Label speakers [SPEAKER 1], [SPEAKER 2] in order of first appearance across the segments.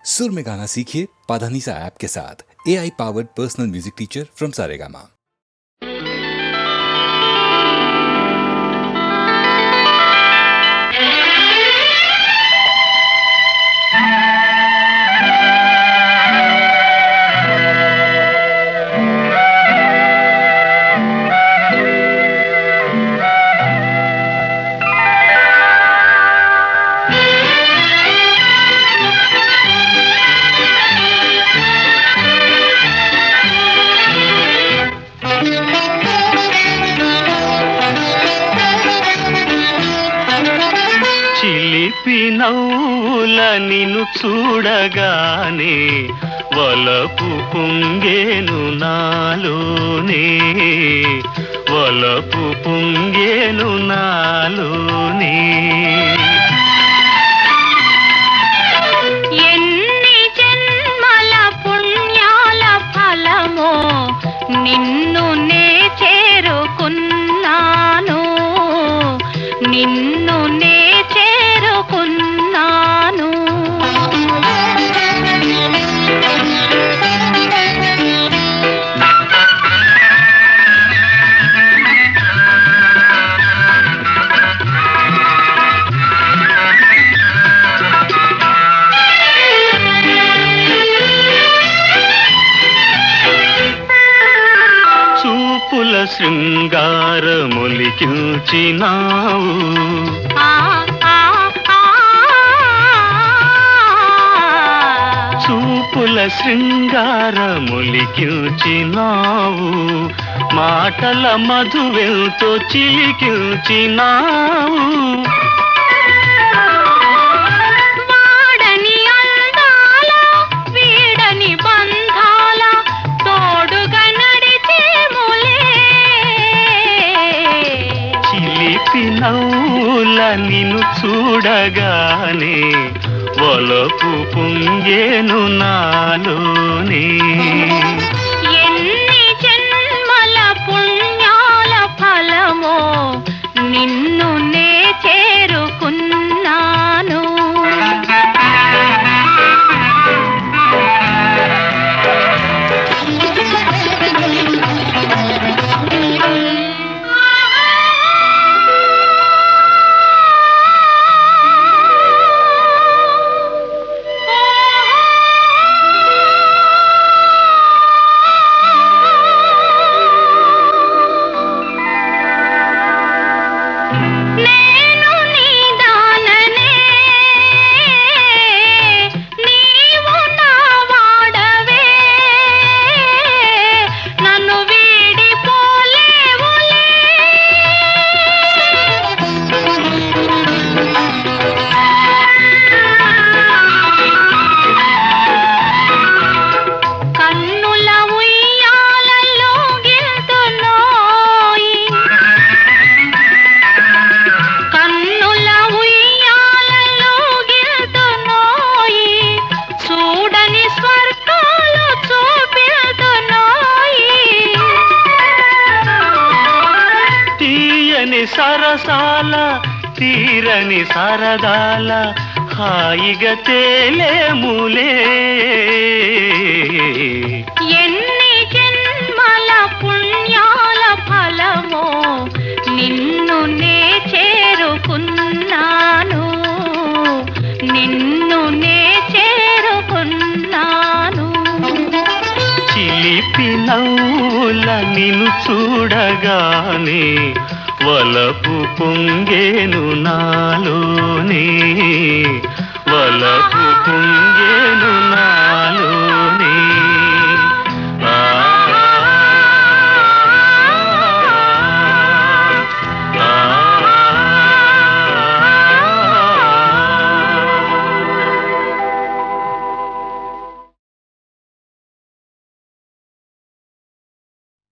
[SPEAKER 1] सुर में गाना सीखिए पाधानीसा ऐप के साथ। AI powered personal music teacher from Saregama.
[SPEAKER 2] నవ్వుల నిన్ను చూడగానే వలపు పొంగేను నాలోనే, వలపు పొంగేను నాలోనే.
[SPEAKER 3] ఎన్ని జన్మల పుణ్యాల ఫలమో నిన్ను నే చేరుకున్నాను, నిన్ను నే చేరుకున్నాను.
[SPEAKER 2] చూపుల శృంగారములికించినావు, చూపుల శృంగారములికించినావు, మాటల మధువెంతో చిలికించినావు.
[SPEAKER 3] వాడని అందాల వీడని బంధాల తోడుగా నడిచేములే.
[SPEAKER 2] చిలిపి నవ్వుల నిన్ను చూడగానే వలపు పొంగేను నాలోనే.
[SPEAKER 3] ఎన్ని జన్మల పుణ్యాల ఫలమో నిన్ను నే చేరుకున్నాను.
[SPEAKER 2] సరసాల తీరని సరదాల హాయిగా తేలేములే.
[SPEAKER 3] ఎన్ని జన్మల పుణ్యాల ఫలమో నిన్ను నే చేరుకున్నాను, నిన్ను నే చేరుకున్నాను.
[SPEAKER 2] చిలిపి నవ్వుల నిన్ను చూడగానే వలపు పొంగేను నాలోనే, వలపు పొంగేను నాలోనే.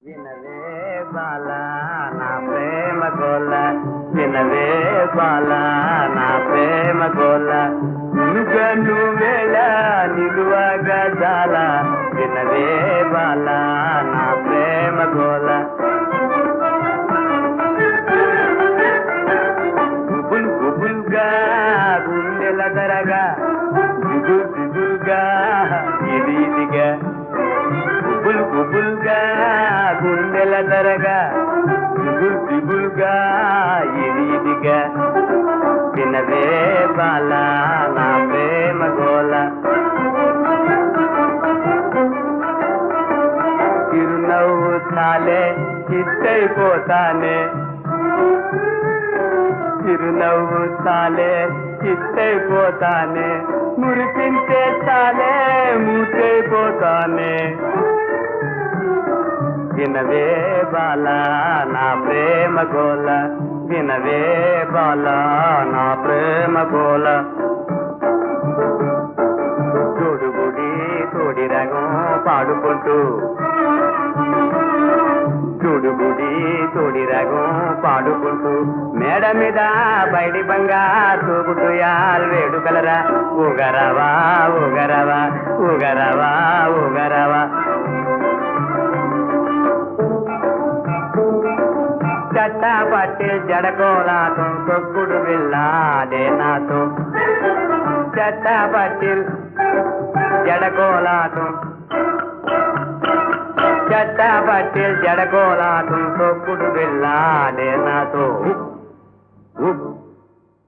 [SPEAKER 2] వినవే బాలా నా ప్రేమ గోల, వినవే బాలా నా ప్రేమ గోల, నువ్వు వేళ నిలువగా జాల, వినవే బాలా నా ప్రేమ గోల. గుబుల్ గుబుల్గా గుండెల దరగా దిగుల్ దిగుల్గా చిత్తైపోతానే చిరునవ్వు చాలే చిత్తైపోతానే మురిపించే చాలే మూతైపోతానే వినవే బాల నా ప్రేమ గోల వినవే బాల నా ప్రేమ గోల తోడుగుడి తోడి రగం పాడుకుంటూ తోడుగుడి తోడి రగం పాడుకుంటూ మేడ మీద బయటి బంగా తూగుటుయాల్ వేడుకలరా ఊగరవా ఊగరవా ఊగరవా ఊగరవా చట్టా పట్టి జడకోలాతో తొక్కుడు వెళ్ళాడే నాతో చట్టా పట్టి జడకోలాతో చట్టా పట్టి జడకోలాతో తొక్కుడు వెళ్ళాడే నాతో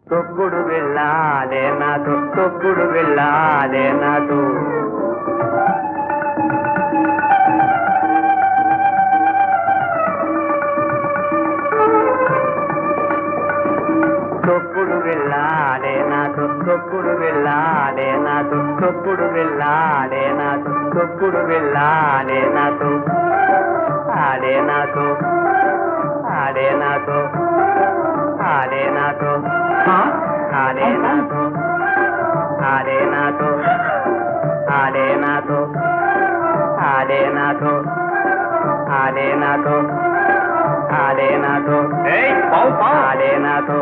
[SPEAKER 2] తొక్కుడు వెళ్ళాడే నాతో తొక్కుడు వెళ్ళాడే నాతో తొక్కుడు వెళ్ళాడే నాతో తొక్కుడు వెళ్ళాడే నాతో తొక్కుడు వెళ్ళాడే నాతో తొక్కుడు వెళ్ళాడే నాతో ఆడే నాతో ఆడే నాతో ఆడే నాతో ఆడే నాతో ఆడే నాతో ఆడే నాతో ఆడే నాతో ఆడే నాతో ఆడే నాతో ఆడే నాతో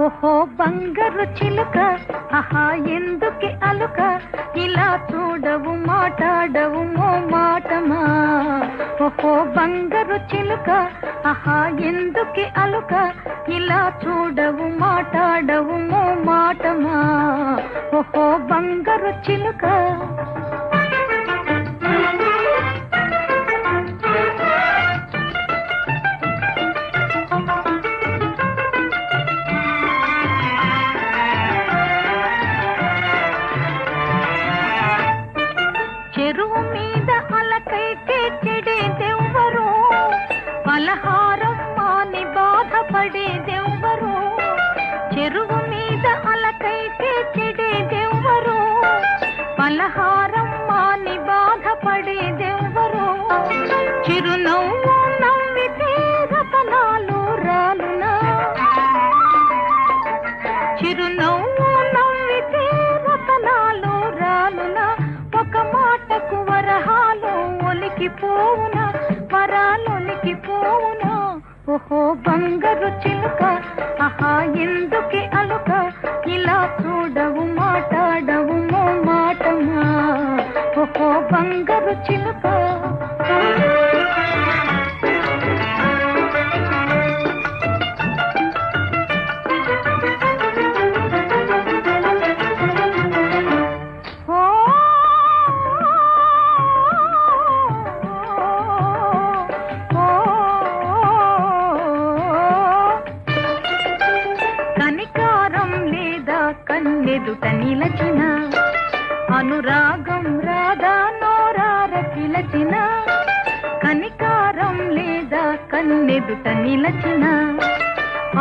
[SPEAKER 3] ఓహో బంగారు చిలుక ఆహా ఎందుకి అలుక ఇలా చూడవు మాట్లాడవు మో మాటమా ఓహో బంగారు చిలుక ఆహా ఎందుకి అలుక ఇలా చూడవు మాట్లాడవు మో మాటమా ఓహో బంగారు చిలుక చెరువు మీద అలకైతే చెడేదెవ్వరు పలహారం మాని బాధపడేదెవ్వరు చెరువు మీద అలకైతే చెడేదెవ్వరు పలహారం మాని బాధపడేదెవ్వరు చిరునవ్వు నవ్వితే రతనాలు రాలునా చిరునవ్వు నవ్వితే రతనాలు రాలునా ఒక మాటకు వరహాలు ఒలికిపోవునా వరాలొలికిపోవునా ఓహో బంగారు చిలుక ఆహా ఎందుకి అలుక ఇలా చూడవు మాట్లాడవు మో మాటమా ఓహో బంగారు చిలుక కన్నెదుట నిలచిన అనురాగం రాధా నోరార పిలచిన కనికారం లేదా కన్నెదుట నిలచిన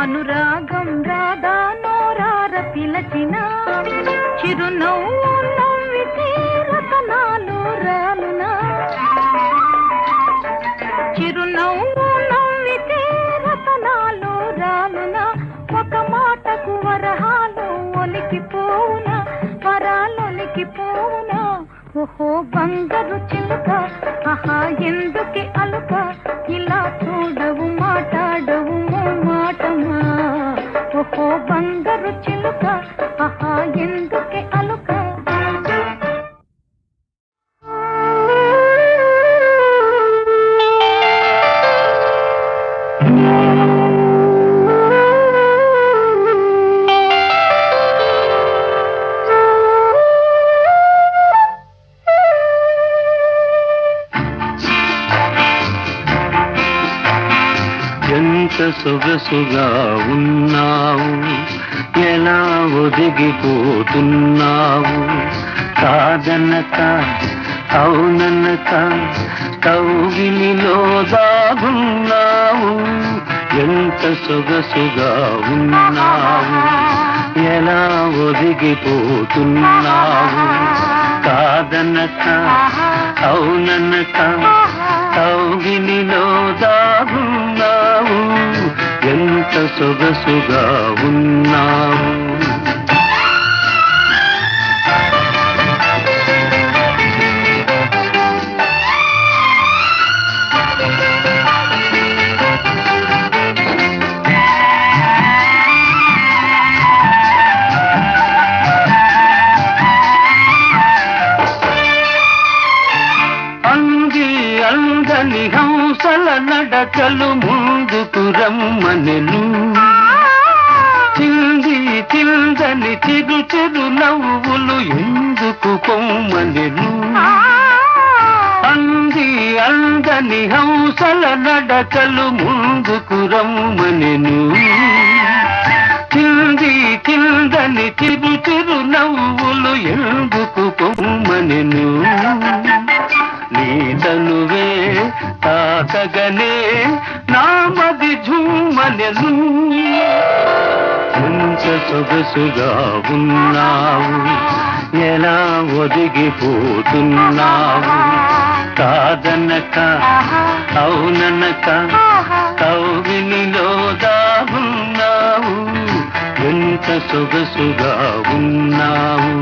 [SPEAKER 3] అనురాగం రాధా నోరార పిలచిన చిరునవ్వు నవ్వితే రతనాలు రాలునా చిరునవ్వు నవ్వితే రతనాలు రాలునా ఒక మాటకు వరహాలు ఒలికిపోవునా వరాలొలికిపోవునా ఓహో బంగారు చిలుక ఆహా ఎందుకి అలుక ఇలా చూడవు మాట్లాడవు మో మాటమా ఓహో బంగారు చిలుక
[SPEAKER 2] ఎంత సొగసుగా ఉన్నావు, ఎలా ఒదిగిపోతున్నావు, కాదనక అవుననక కౌగిలిలో దాగున్నావు. ఎంత సొగసుగా ఉన్నావు, ఎలా ఒదిగిపోతున్నావు, కాదనక అవుననక కౌగిలిలో దాగున్నావు. ఎంత సొగసుగా ఉన్నావు. అందని హంసల నడకలు ముందుకు రమ్మనెను, చింది చిందని చిరు చిరు నవ్వులు ఎందుకు పొమ్మనెను. అందని హంసల నడకలు ముందుకు రమ్మనెను, చింది చిందని చిరు చిరు నవ్వులు ఎందుకు పొమ్మనెను. నీతనువే తాకగనే నామది ఝుమ్మనెను. ఎంత సొగసుగా ఉన్నావు, ఎలా ఒదిగిపోతున్నావు, కాదనక అవుననక కౌగిలిలో దాగున్నావు. ఎంత సొగసుగా ఉన్నావు.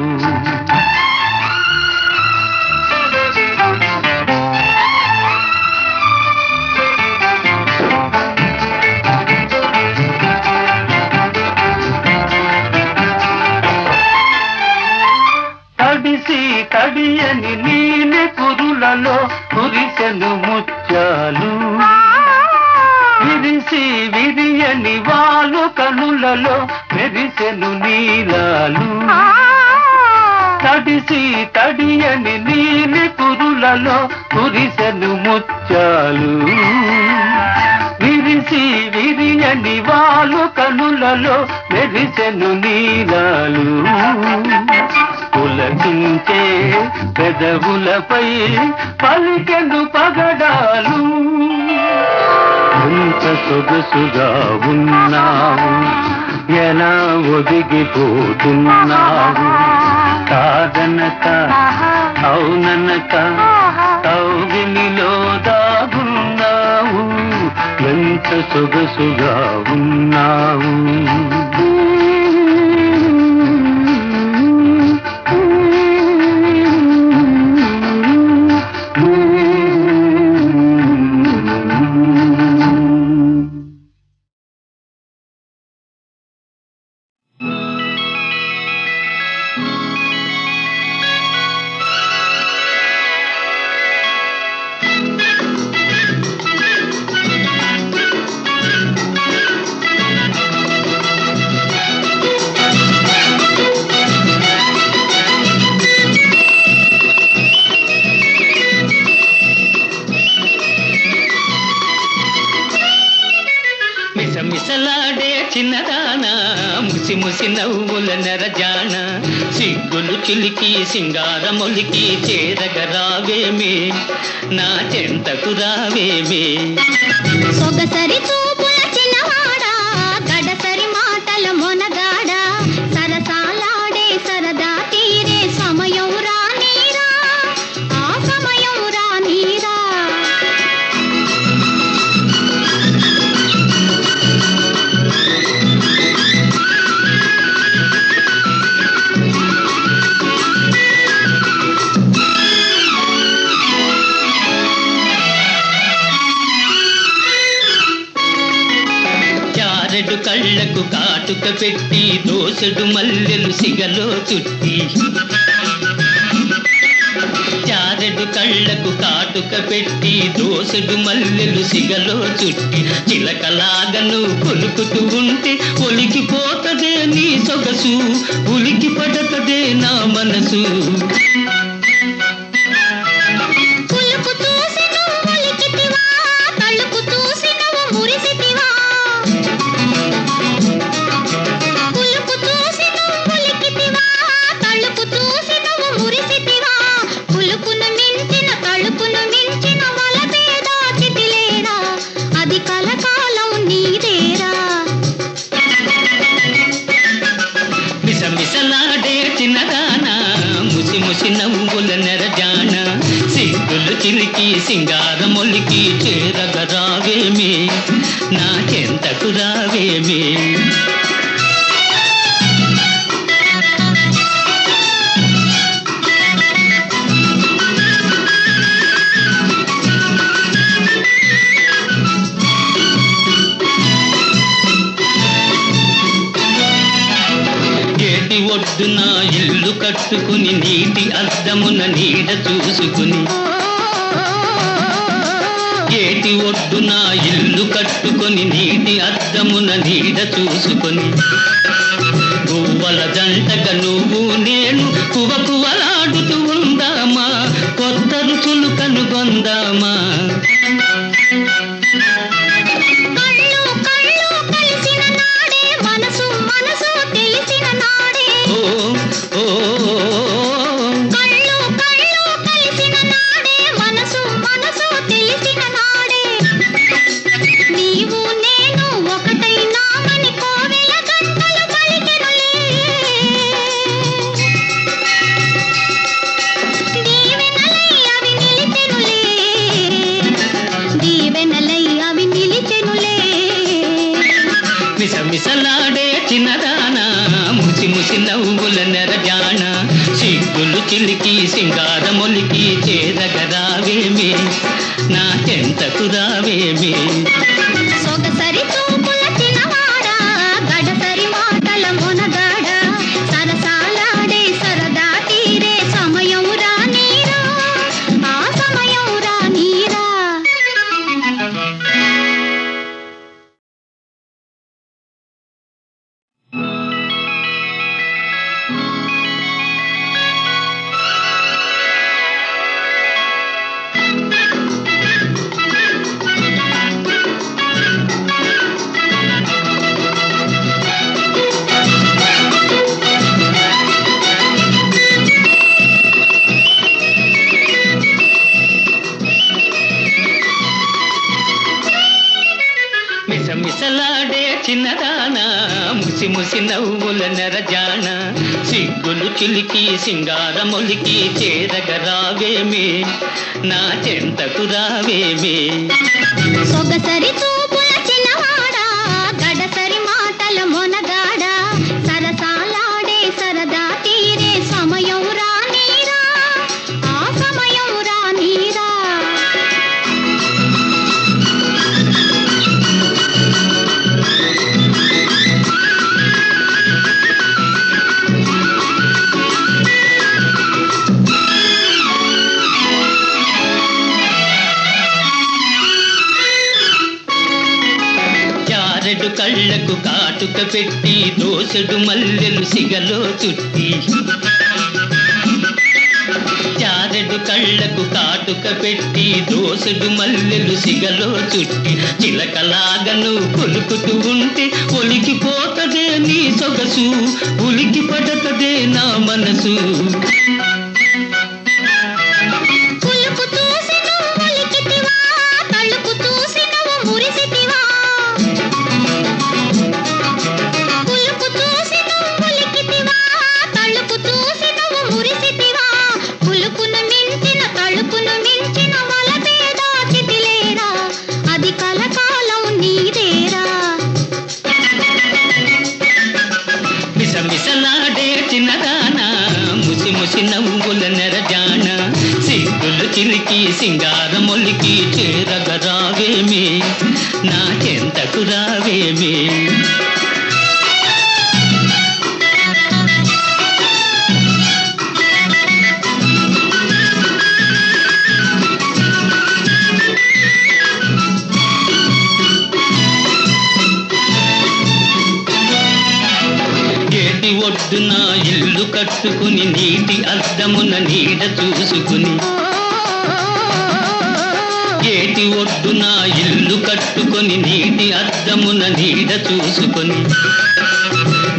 [SPEAKER 2] తడియని నీలి కురులలో కురిసెను ముత్యాలు, విరిసి విరియని వాలు కనులలో మెరిసెను నీలాలు. తడియని నీలి కురులలో కురిసెను ముత్యాలు, విరిసి విరియని వాలు కనులలో మెరిసెను నీలాలు. పులకించే పెదవులపై పలికెను పగడాలు. ఎంత సొగసుగా ఉన్నావు, ఎలా ఒదిగిపోతున్నావు, కాదనక అవుననక కౌగిలిలో దాగున్నావు. ఎంత సొగసుగా ఉన్నావు.
[SPEAKER 4] మిసమిసలాడే చిన్నదానా, ముసి ముసి నవ్వుల నెరజాన, సిగ్గులు చిలికి సింగారమొలికి చేరగరావేమే, నా చెంతకు రావేమే.
[SPEAKER 3] సొగసరి చూపుల చిన్నవాడా, గడసరి మాటల మొనగాడా, సరసాలాడే సరదా తీరే సమయం రానీరా, ఆ సమయం రానీరా.
[SPEAKER 4] చారెడు కళ్ళకు కాటుక పెట్టి దోసెడు మల్లెలు సిగలో చుట్టి, చారెడు కళ్ళకు కాటుక పెట్టి దోసెడు మల్లెలు సిగలో చుట్టి, చిలకలాగను కొలుకుతూ ఉంటే ఒలికిపోతదే నీ సొగసు, ఉలికి పడతదే నా మనసు.
[SPEAKER 3] పులుకు చూసి నువ్వు మురిసితివా, తలుపు చూసి నువ్వు మురిసితివా, కలకాలం నీదేరా.
[SPEAKER 4] మిసమిసలాడే చిన్నదానా ముసి ముసి నవ్వుల నెరజాన సిగ్గులు చిలికి సింగారమొలికి చేరగరావేమి నా చెంతకు రావేమి. ఒడ్డున ఇల్లు కట్టుకుని నీటి అద్దమున నీడ చూసుకుని ఏటి ఒడ్డున ఇల్లు కట్టుకొని నీటి అద్దమున నీడ చూసుకొని గువ్వల జంటగా నువ్వు నేను కువకువలాడుతూ ఉందామా కొత్త రుచులు కనుగొందామా. మిసమిసలాడే చిన్నదానా ముసి ముసి నవ్వుల నెరజాన సిగ్గులు చిలికి సింగారమొలికి చేరగరావేమి నా చెంతకు రావేమి.
[SPEAKER 3] సొగసరి చూపుల చిన్నవాడా గడసరి మాటల మొనగాడ సరసాలాడే సరదా తీరే సమయం రానీరా ఆ సమయం రానీరా.
[SPEAKER 4] మిసమిసలాడే చిన్నదానా ముసి ముసి నవ్వుల నెరజాన సిగ్గులు చిలికి సింగారమొలికి చేరగరావేమి నా చెంతకు రావేమి.
[SPEAKER 3] సొగసరి చూపుల చిన్నవాడా గడసరి మాటల మొనగాడ సరసాలాడే సరదా తీరే సమయం రానీరా ఆ సమయం రానీరా.
[SPEAKER 4] చారెడు కళ్ళకు కాటుక పెట్టి దోసెడు మల్లెలు సిగలో చుట్టి చారెడు కళ్ళకు కాటుక పెట్టి దోసెడు మల్లెలు సిగలో చుట్టి చిలకలాగను కొలుకుతూ ఉంటే ఒలికిపోతదే నీ సొగసు ఉలికి పడతదే నా మనసు.
[SPEAKER 3] కులుకు చూసి నువ్వు ఒలికితివా తలుకు చూసి నువ్వు మురిసితివా. కులుకు చూసి నువ్వు ఒలికితివా తలుకు చూసి నువ్వు మురిసితివా. కులుకును మించిన తలుపును మించిన వలపే దాచితిలేరా అది కలకాలం నీదేరా.
[SPEAKER 4] మిసమిసలాడే చిన్నదానా ముసి ముసి నవ్వుల నెరజాన సిగ్గులు చిలికి సింగారమొలికి చేరగరావేమి నా చెంతకు రావేమి. ఏటి ఒడ్డున ఇల్లు కట్టుకుని నీటి అద్దమున నీడ చూసుకుని ఏటి ఒడ్డున ఇల్లు కట్టుకొని నీటి అద్దమున నీడ చూసుకొని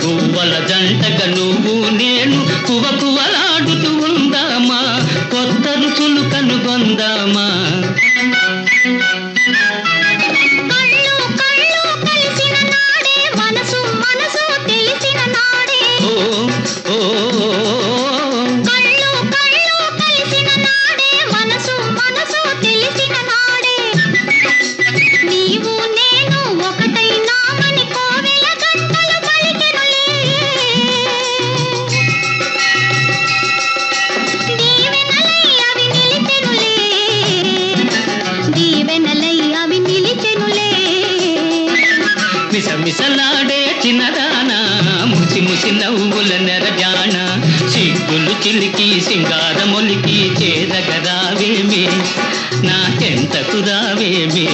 [SPEAKER 4] గువ్వల జంటగా నువ్వు నేను కువకువలాడుతూ ఉందామా కొత్త రుచులు కనుగొందామా.
[SPEAKER 3] కళ్ళు నీవు నేను ఒకటైనామని కోవెల గంటలు పలికెనులే. దీవెనలై అవి నిలిచెనులే, దీవెనలై అవి నిలిచెనులే.
[SPEAKER 4] మిసమిసలాడే చిన్నదానా ముసి ముసి నవ్వుల నెరజాన సిగ్గులు చిలికి సింగారమొలికి చేరగరావేమి నా చెంతకు రావేమి.